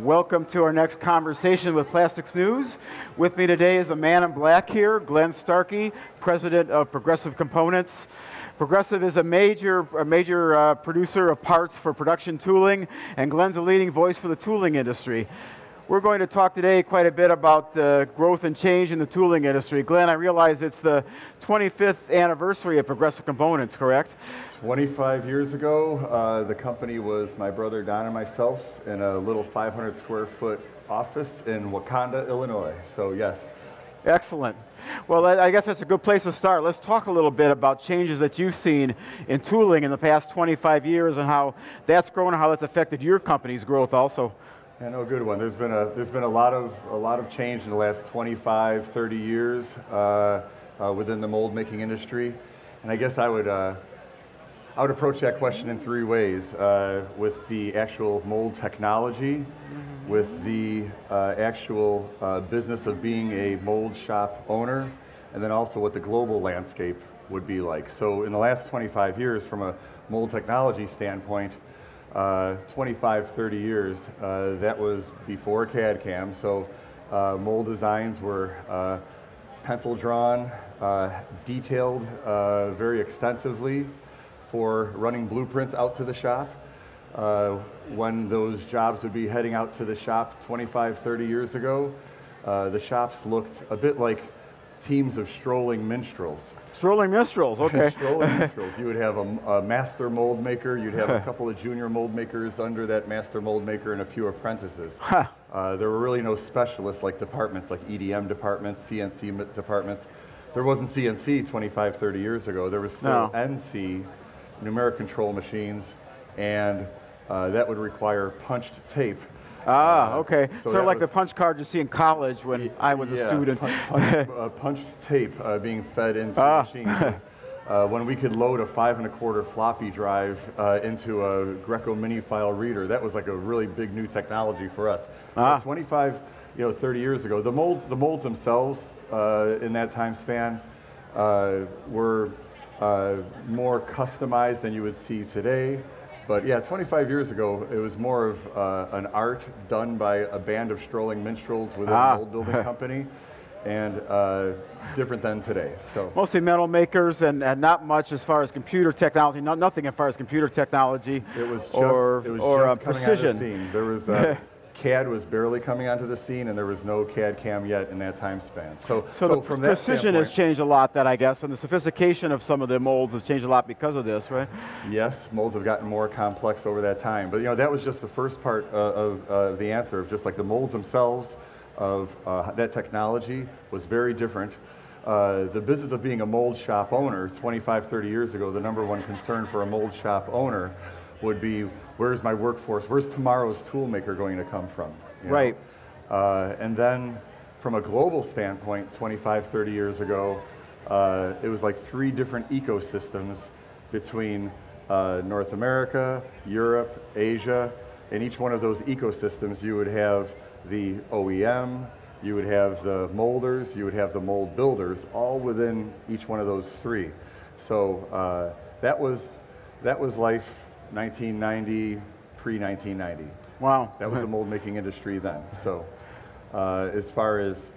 Welcome to our next conversation with Plastics News. With me today is the man in black here, Glenn Starkey, president of Progressive Components. Progressive is a major producer of parts for production tooling, and Glenn's a leading voice for the tooling industry. We're going to talk today quite a bit about growth and change in the tooling industry. Glenn, I realize it's the 25th anniversary of Progressive Components, correct? 25 years ago, the company was my brother Don and myself in a little 500 square foot office in Wakanda, Illinois. So yes. Excellent. Well, I guess that's a good place to start. Let's talk a little bit about changes that you've seen in tooling in the past 25 years and how that's grown and how that's affected your company's growth also. Yeah, no, good one. There's been a lot of change in the last 25, 30 years within the mold making industry, and I guess I would approach that question in three ways: with the actual mold technology, with the actual business of being a mold shop owner, and then also what the global landscape would be like. So, in the last 25 years, from a mold technology standpoint. 25, 30 years, that was before CAD/CAM, so mold designs were pencil drawn, detailed very extensively for running blueprints out to the shop. When those jobs would be heading out to the shop 25, 30 years ago, the shops looked a bit like teams of strolling minstrels. Strolling minstrels, okay. Strolling minstrels. You would have a master mold maker, you'd have a couple of junior mold makers under that master mold maker and a few apprentices. There were really no specialists like departments, like EDM departments, CNC departments. There wasn't CNC 25, 30 years ago. There was still NC, numeric control machines, and that would require punched tape. Okay. So sort of like the punch card you see in college when I was a student. Punched tape being fed into the machines. When we could load a 5 1/4 floppy drive into a Greco mini file reader, that was like a really big new technology for us. So 25, 30 years ago, the molds themselves in that time span were more customized than you would see today. But yeah, 25 years ago, it was more of an art done by a band of strolling minstrels within a mold building company, and different than today. So mostly metal makers and not much as far as computer technology. Nothing as far as computer technology. It was just, just precision. Onto the scene. There was CAD was barely coming onto the scene, and there was no CAD/CAM yet in that time span. So the from that precision has changed a lot, then I guess, and the sophistication of some of the molds has changed a lot because of this, right? Yes, molds have gotten more complex over that time. But that was just the first part of the answer. Of just like the molds themselves, of that technology was very different. The business of being a mold shop owner 25, 30 years ago, the number one concern for a mold shop owner would be, where's my workforce? Where's tomorrow's tool maker going to come from? Right. And then from a global standpoint, 25, 30 years ago, it was like three different ecosystems between North America, Europe, Asia. In each one of those ecosystems, you would have the OEM, you would have the molders, you would have the mold builders, all within each one of those three. So that was life 1990, pre-1990. Wow. That was the mold making industry then. So as far as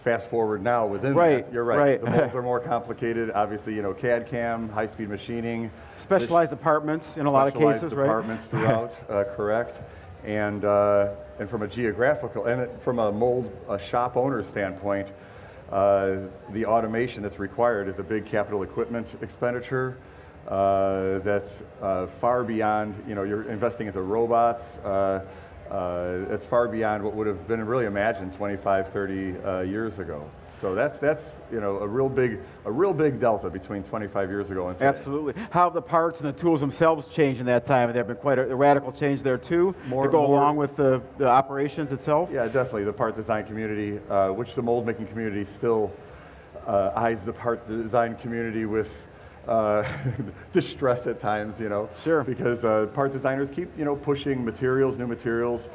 fast forward now within that, you're right. The molds are more complicated. Obviously, CAD/CAM, high-speed machining. Specialized departments in a lot of cases, right? Departments throughout, correct. And from a geographical, and from a mold shop owner standpoint, the automation that's required is a big capital equipment expenditure. That's far beyond, you're investing into robots. It's far beyond what would have been really imagined 25, 30 years ago. So that's a real big delta between 25 years ago and today. Absolutely. How have the parts and the tools themselves changed in that time? There have been quite a radical change there too, to go along with the operations itself? Yeah, definitely. The part design community, which the mold making community still eyes the part design community with distress at times, Sure. Because part designers keep, pushing materials, new materials,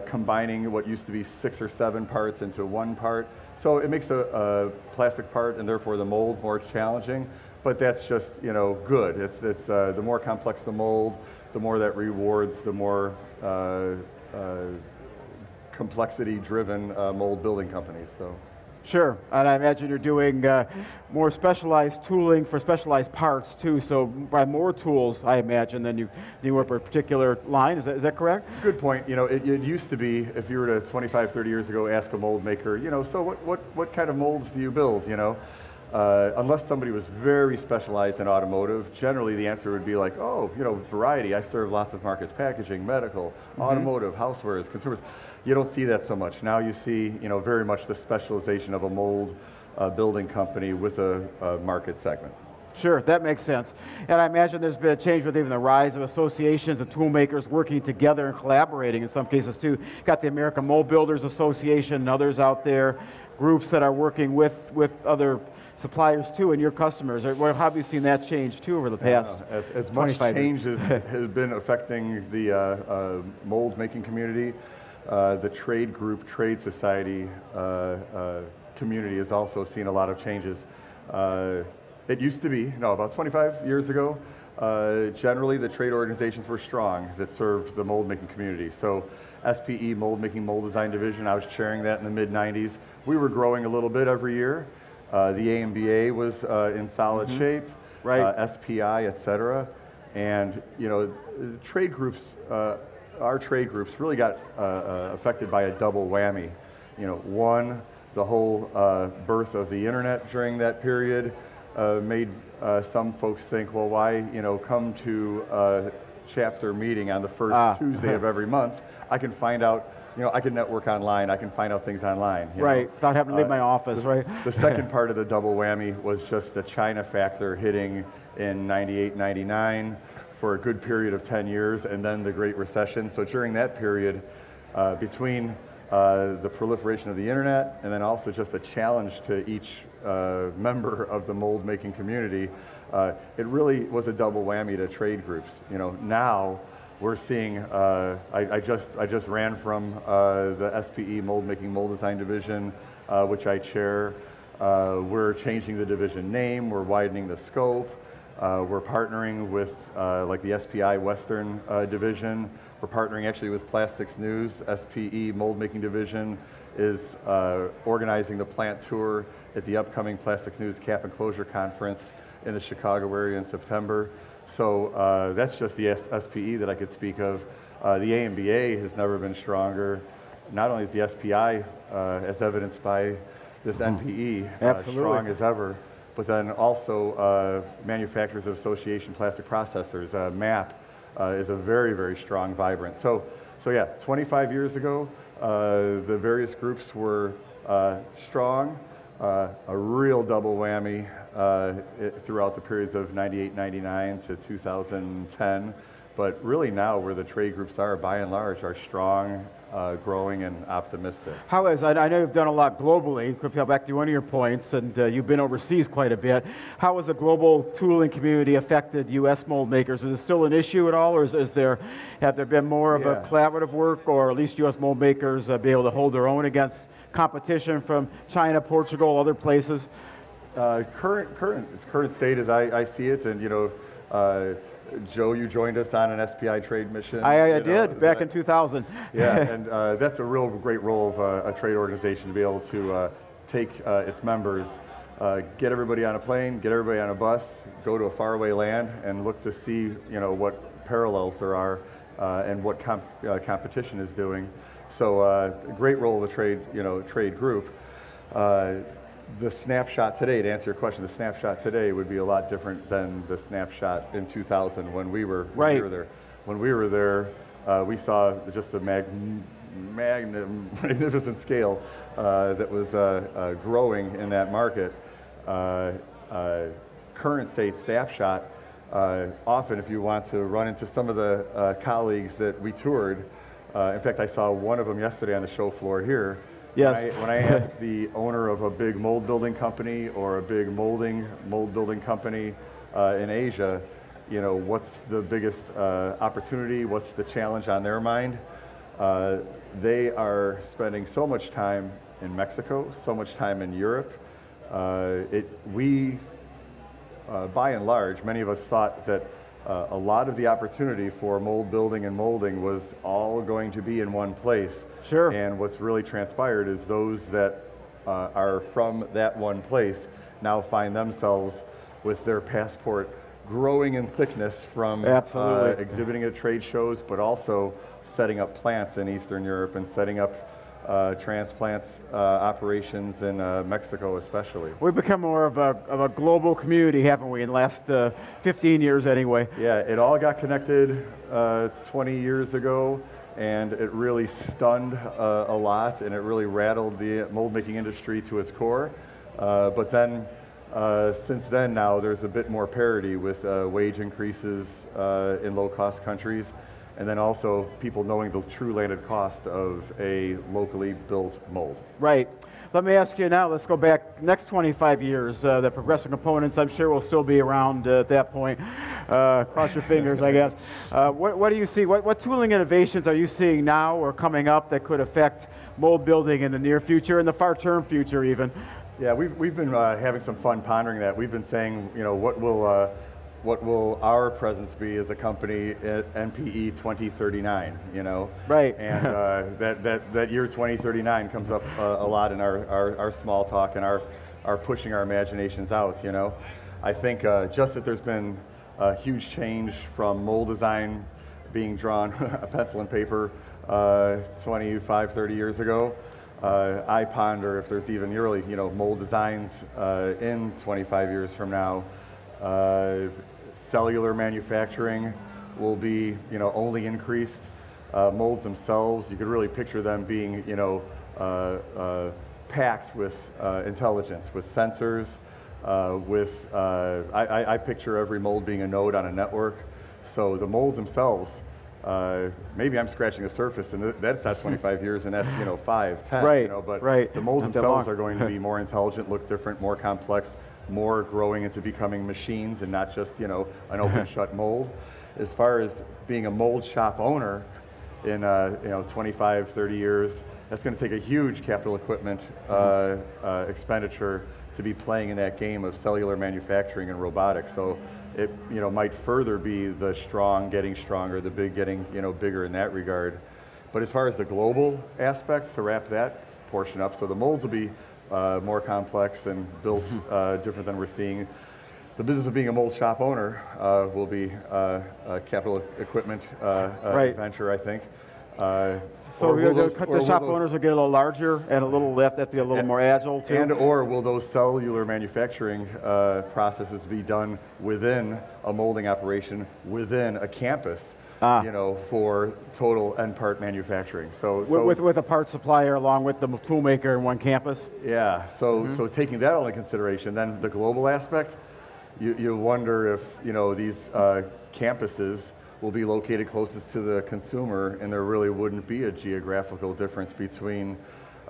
combining what used to be 6 or 7 parts into one part. So it makes the plastic part and therefore the mold more challenging. But that's just, good. It's the more complex the mold, the more that rewards the more complexity-driven mold building companies. So. Sure, and I imagine you're doing more specialized tooling for specialized parts too, so by more tools, I imagine, than you work for a particular line. Is that correct? Good point. You know, it used to be, if you were to 25, 30 years ago ask a mold maker, you know, so what kind of molds do you build, you know? Unless somebody was very specialized in automotive, generally the answer would be like, oh, you know, variety. I serve lots of markets: packaging, medical, automotive, housewares, consumers. You don't see that so much. Now you see, you know, very much the specialization of a mold building company with a market segment. Sure, that makes sense. And I imagine there's been a change with even the rise of associations and tool makers working together and collaborating in some cases too. Got the American Mold Builders Association and others out there, groups that are working with other suppliers too, and your customers. How have you seen that change too over the past? As much change has been affecting the mold making community, the trade group, trade society community has also seen a lot of changes. It used to be, about 25 years ago, generally the trade organizations were strong that served the mold making community. So SPE, Mold Making Mold Design Division, I was chairing that in the mid-90s. We were growing a little bit every year. The AMBA was in solid shape, right. SPI, et cetera. And, you know, trade groups, our trade groups really got affected by a double whammy. You know, one, the whole birth of the internet during that period made some folks think, well, why, you know, come to a chapter meeting on the first Tuesday of every month? I can find out, you know, I can network online, I can find out things online. Right, without having to leave my office, right? The second part of the double whammy was just the China factor hitting in 98, 99 for a good period of 10 years, and then the Great Recession. So during that period, between the proliferation of the internet and then also just a challenge to each member of the mold making community, it really was a double whammy to trade groups. You know, now we're seeing, I just ran from the SPE Mold Making Mold Design Division, which I chair. We're changing the division name, we're widening the scope, we're partnering with like the SPI Western Division. We're partnering actually with Plastics News. SPE Mold Making Division is organizing the plant tour at the upcoming Plastics News Cap and Closure Conference in the Chicago area in September. So that's just the SPE that I could speak of. The AMBA has never been stronger. Not only is the SPI, as evidenced by this NPE, strong as ever, but then also Manufacturers Association Plastic Processors, MAP, is a very, very strong, vibrant. So yeah, 25 years ago, the various groups were strong, a real double whammy throughout the periods of 98, 99 to 2010. But really now where the trade groups are, by and large, are strong, growing, and optimistic. How is, I know you've done a lot globally, could back to one of your points, and you've been overseas quite a bit. How has the global tooling community affected U.S. mold makers? Is it still an issue at all, or have there been more of a collaborative work, or at least U.S. mold makers be able to hold their own against competition from China, Portugal, other places? Current state as I see it, and you know, Joe, you joined us on an SPI trade mission. I did, back in 2000. Yeah, and that's a real great role of a trade organization to be able to take its members, get everybody on a plane, get everybody on a bus, go to a faraway land, and look to see, you know, what parallels there are and what competition is doing. So, great role of a trade group. The snapshot today, to answer your question, the snapshot today would be a lot different than the snapshot in 2000 when we were there. When we were there, we saw just a magnificent scale that was growing in that market. Current state snapshot, often if you want to run into some of the colleagues that we toured, in fact, I saw one of them yesterday on the show floor here. Yes. When I asked the owner of a big mold building company or a big mold building company in Asia, you know, what's the biggest opportunity, what's the challenge on their mind? They are spending so much time in Mexico, so much time in Europe. By and large, many of us thought that a lot of the opportunity for mold building and molding was all going to be in one place. Sure. And what's really transpired is those that are from that one place now find themselves with their passport growing in thickness from exhibiting at trade shows, but also setting up plants in Eastern Europe and setting up transplants operations in Mexico especially. We've become more of a global community, haven't we, in the last 15 years anyway? Yeah, it all got connected 20 years ago, and it really stunned a lot, and it really rattled the mold making industry to its core. But then, since then now, there's a bit more parity with wage increases in low-cost countries, and then also people knowing the true landed cost of a locally built mold. Right. Let me ask you now, let's go back next 25 years. The Progressive Components, I'm sure, will still be around at that point. Cross your fingers, I guess. What do you see? What tooling innovations are you seeing now or coming up that could affect mold building in the near future and the far-term future even? Yeah, we've been having some fun pondering that. We've been saying, you know, what will our presence be as a company at NPE 2039, you know? Right. And that year 2039 comes up a lot in our small talk and our pushing our imaginations out, you know? I think just that there's been a huge change from mold design being drawn a pencil and paper 25, 30 years ago. I ponder if there's even really, you know, mold designs in 25 years from now. Cellular manufacturing will be, you know, only increased. Molds themselves, you could really picture them being, you know, packed with intelligence, with sensors, I picture every mold being a node on a network. So the molds themselves, maybe I'm scratching the surface, and that's not 25 years, and that's, you know, 5, 10, right, you know, but right. The molds themselves are going to be more intelligent, look different, more complex, more growing into becoming machines and not just, you know, an open shut mold. As far as being a mold shop owner in, you know, 25, 30 years, that's going to take a huge capital equipment expenditure to be playing in that game of cellular manufacturing and robotics. So it, you know, might further be the strong getting stronger, the big getting, you know, bigger in that regard. But as far as the global aspect, to wrap that portion up, so the molds will be more complex and built different than we're seeing. The business of being a mold shop owner will be a capital equipment venture, I think. So the shop owners will get a little larger and a little left, have to get a little more agile too? And or will those cellular manufacturing processes be done within a molding operation, within a campus, you know, for total end part manufacturing? So with a part supplier along with the tool maker in one campus? Yeah, so taking that all into consideration, then the global aspect, you wonder if, you know, these campuses will be located closest to the consumer, and there really wouldn't be a geographical difference between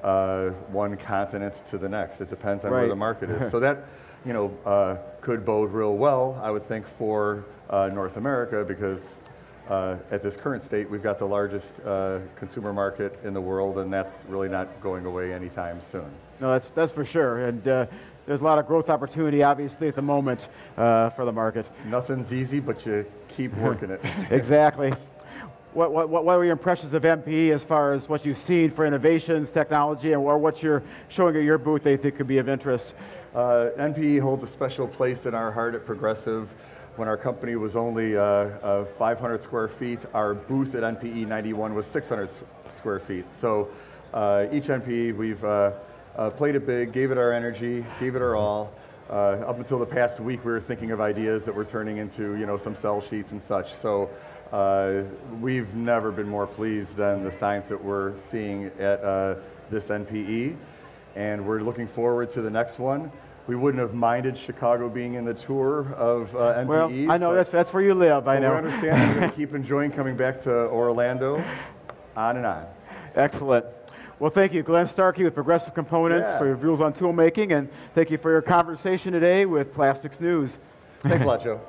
one continent to the next. It depends on where the market is. So that, you know, could bode real well, I would think, for North America, because at this current state, we've got the largest consumer market in the world, and that's really not going away anytime soon. No, that's for sure. And there's a lot of growth opportunity, obviously, at the moment for the market. Nothing's easy, but you keep working it. Exactly. What were your impressions of NPE as far as what you've seen for innovations, technology, and what you're showing at your booth they think could be of interest? NPE holds a special place in our heart at Progressive. When our company was only 500 square feet, our booth at NPE 91 was 600 square feet. So each NPE, we've played it big, gave it our energy, gave it our all. Up until the past week, we were thinking of ideas that were turning into, you know, some sell sheets and such. So we've never been more pleased than the science that we're seeing at this NPE. And we're looking forward to the next one. We wouldn't have minded Chicago being in the tour of NPE. Well, I know that's where you live, I know. We understand. We're going to keep enjoying coming back to Orlando, on and on. Excellent. Well, thank you, Glenn Starkey with Progressive Components for your views on tool making, and thank you for your conversation today with Plastics News. Thanks a lot, Joe.